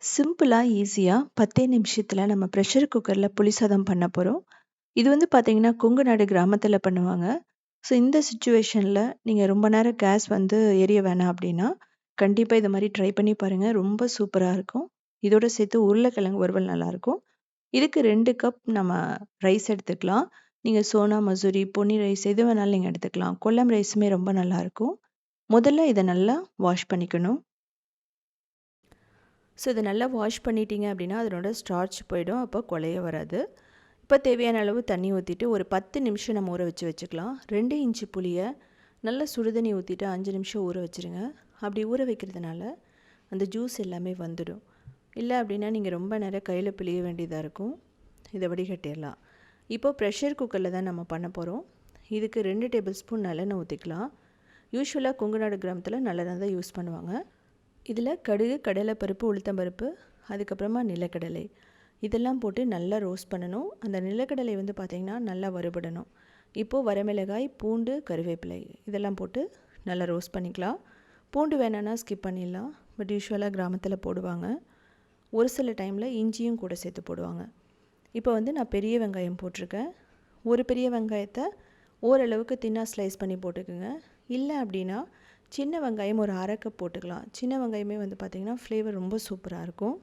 சிம்பிளா, ஈஸியா 10 நிமிஷத்துல நம்ம ப்ரெஷர் குக்கர்ல புளி சாதம் பண்ண போறோம். இது வந்து பார்த்தீங்கன்னா, கொங்கு நாடு கிராமத்துல பண்ணுவாங்க. ஸோ இந்த சிச்சுவேஷன்ல நீங்க ரொம்ப நேரம் கேஸ் வந்து எரிய வேணாம் அப்டின்னா, கண்டிப்பா இத மாரி ட்ரை பண்ணி பாருங்க. ரொம்ப சூப்பரா இருக்கும். இதோட சேர்த்து உருளைக்கிழங்கு வறுவல் நல்லாயிருக்கும். இதுக்கு 2 கப் நம்ம ரைஸ் எடுத்துக்கலாம். நீங்க சோனா மசூரி, பொன்னி ரைஸ் எது வேணாலும் நீங்க எடுத்துக்கலாம். கொல்லம் ரைஸுமே ரொம்ப நல்லாயிருக்கும். முதல்ல இத நல்லா வாஷ் பண்ணிக்கணும். ஸோ இத நல்லா வாஷ் பண்ணிட்டீங்க அப்படின்னா, அதனோட ஸ்டார்ச் போயிடும். அப்போ குழைய வராது. இப்போ தேவையான அளவு தண்ணி ஊற்றிட்டு ஒரு 10 நிமிஷம் நம்ம ஊற வச்சுக்கலாம். 2 இன்ச்சு புளியை நல்லா சுடுதண்ணி ஊற்றிட்டு 5 நிமிஷம் ஊற வச்சுருங்க. அப்படி ஊற வைக்கிறதுனால அந்த ஜூஸ் எல்லாமே வந்துடும். இல்லை அப்படின்னா நீங்கள் ரொம்ப நேரம் கையில் பிழிய வேண்டியதாக இருக்கும். இதை வடிகட்டிடலாம். இப்போது ப்ரெஷர் குக்கரில் தான் நம்ம பண்ண போகிறோம். இதுக்கு 2 டேபிள் ஸ்பூன் நல்லெண்ணெய் ஊற்றிக்கலாம். யூஸ்வலாக கொங்கு நாடு கிராமத்தில் நல்லெண்ணெய் தான் யூஸ் பண்ணுவாங்க. இதில் கடுகு, கடலைப்பருப்பு, உளுத்தம்பருப்பு, அதுக்கப்புறமா நிலக்கடலை இதெல்லாம் போட்டு நல்லா ரோஸ்ட் பண்ணணும். அந்த நிலக்கடலை வந்து பார்த்திங்கன்னா நல்லா வறுபடணும். இப்போது வரமிளகாய், பூண்டு, கருவேப்பிலை இதெல்லாம் போட்டு நல்லா ரோஸ்ட் பண்ணிக்கலாம். பூண்டு வேணான்னா ஸ்கிப் பண்ணிடலாம். பட் யூஸ்வலாக கிராமத்தில் போடுவாங்க. ஒரு சில டைமில் இஞ்சியும் கூட சேர்த்து போடுவாங்க. இப்போ வந்து நான் பெரிய வெங்காயம் போட்டிருக்கேன். ஒரு பெரிய வெங்காயத்தை ஓரளவுக்கு தின்னாக ஸ்லைஸ் பண்ணி போட்டுக்குங்க. இல்லை அப்படின்னா சின்ன வெங்காயம் ஒரு 1/2 கப் போட்டுக்கலாம். சின்ன வெங்காயமே வந்து பார்த்திங்கன்னா ஃப்ளேவர் ரொம்ப சூப்பராக இருக்கும்.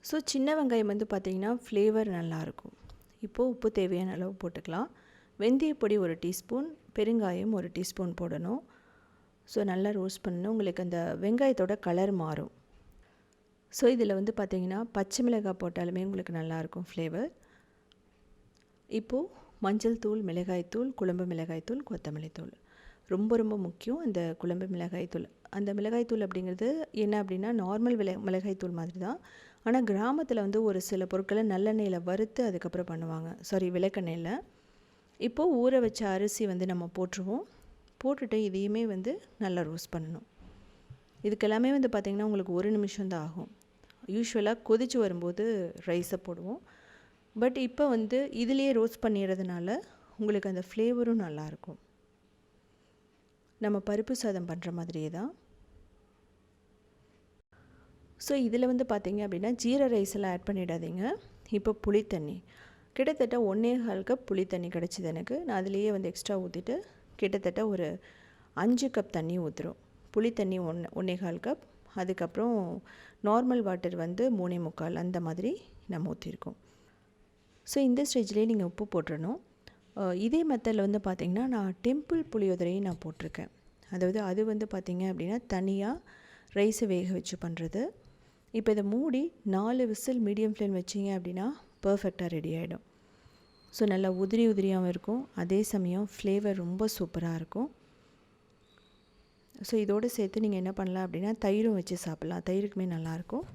ஸோ சின்ன வெங்காயம் வந்து பார்த்திங்கன்னா ஃப்ளேவர் நல்லாயிருக்கும். இப்போது உப்பு தேவையான அளவு போட்டுக்கலாம். வெந்தயப்பொடி 1 டீஸ்பூன், பெருங்காயம் 1 டீஸ்பூன் போடணும். ஸோ நல்லா ரோஸ்ட் பண்ணணும். உங்களுக்கு அந்த வெங்காயத்தோட கலர் மாறும். ஸோ இதில் வந்து பார்த்திங்கன்னா பச்சை மிளகாய் போட்டாலுமே உங்களுக்கு நல்லாயிருக்கும் ஃப்ளேவர். இப்போது மஞ்சள் தூள், மிளகாய்த்தூள், குழம்பு மிளகாய்த்தூள், கொத்தமல்லி தூள் ரொம்ப ரொம்ப முக்கியம். அந்த குழம்பு மிளகாய்த்தூள், அந்த மிளகாய்த்தூள் அப்படிங்கிறது என்ன அப்படின்னா நார்மல் மிளகாய்த்தூள் மாதிரி தான். ஆனால் கிராமத்தில் வந்து ஒரு சில பொருட்களை நல்லெண்ணெயில் வறுத்து அதுக்கப்புறம் பண்ணுவாங்க. விளக்கெண்ணெயில். இப்போது ஊற வச்ச அரிசி வந்து நம்ம போட்டுருவோம். போட்டுட்டு இதையுமே வந்து நல்லா ரோஸ்ட் பண்ணணும். இதுக்கெல்லாமே வந்து பார்த்திங்கன்னா உங்களுக்கு 1 நிமிஷம் தான் ஆகும். யூஸ்வலாக கொதித்து வரும்போது ரைஸை போடுவோம். பட் இப்போ வந்து இதுலேயே ரோஸ்ட் பண்ணிடுறதுனால உங்களுக்கு அந்த ஃப்ளேவரும் நல்லாயிருக்கும். நம்ம பருப்பு சாதம் பண்ணுற மாதிரியே தான். ஸோ இதில் வந்து பார்த்திங்க அப்படின்னா ஜீரா ரைஸ் எல்லாம் ஆட் பண்ணிடாதீங்க. இப்போ புளித்தண்ணி கிட்டத்தட்ட 1.25 கப் புளித்தண்ணி கிடச்சிது எனக்கு. நான் அதிலேயே வந்து எக்ஸ்ட்ரா ஊற்றிட்டு கிட்டத்தட்ட ஒரு 5 கப் தண்ணி ஊற்றுறோம். புளித்தண்ணி 1.25 கப், அதுக்கப்புறம் நார்மல் வாட்டர் வந்து 3.25 அந்த மாதிரி நம்ம ஊற்றிருக்கோம். ஸோ இந்த ஸ்டேஜ்லேயே நீங்கள் உப்பு போட்டுடணும். இதே மெத்தடில் வந்து பார்த்திங்கன்னா நான் டெம்பிள் புளியோதரையும் நான் போட்டிருக்கேன். அதாவது அது வந்து பார்த்திங்க அப்படின்னா தனியாக ரைஸை வேக வச்சு பண்ணுறது. இப்போ இதை மூடி 4 விசில் மீடியம் ஃப்ளேம் வச்சிங்க அப்படின்னா பர்ஃபெக்டாக ரெடி ஆகிடும். ஸோ நல்லா உதிரி உதிரியாகவும் இருக்கும். அதே சமயம் ஃப்ளேவர் ரொம்ப சூப்பராக இருக்கும். ஸோ இதோடு சேர்த்து நீங்கள் என்ன பண்ணலாம் அப்படின்னா தயிரும் வச்சு சாப்பிட்லாம். தயிருக்குமே நல்லாயிருக்கும்.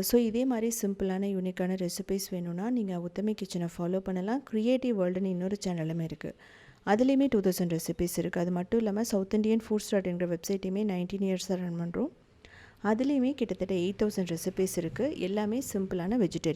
ஸோ இதே மாதிரி சிம்பிளான யூனிக்கான ரெசிபீஸ் வேணும்னா நீங்கள் உத்தமி கிச்சனை ஃபாலோ பண்ணலாம். க்ரியேட்டிவ் வேர்ல்டுன்னு இன்னொரு சேனலுமே இருக்குது. அதுலேயுமே 2000 ரெசிபீஸ் இருக்குது. அது மட்டும் இல்லாமல் சவுத் இண்டியன் ஃபுட்ஸ்.inங்கிற வெப்சைட்டையுமே 19 இயர்ஸாக ரன் பண்ணுறோம். அதுலேயுமே கிட்டத்தட்ட 8000 ரெசிபீஸ் இருக்குது. எல்லாமே சிம்பிளான வெஜிடேரியன்.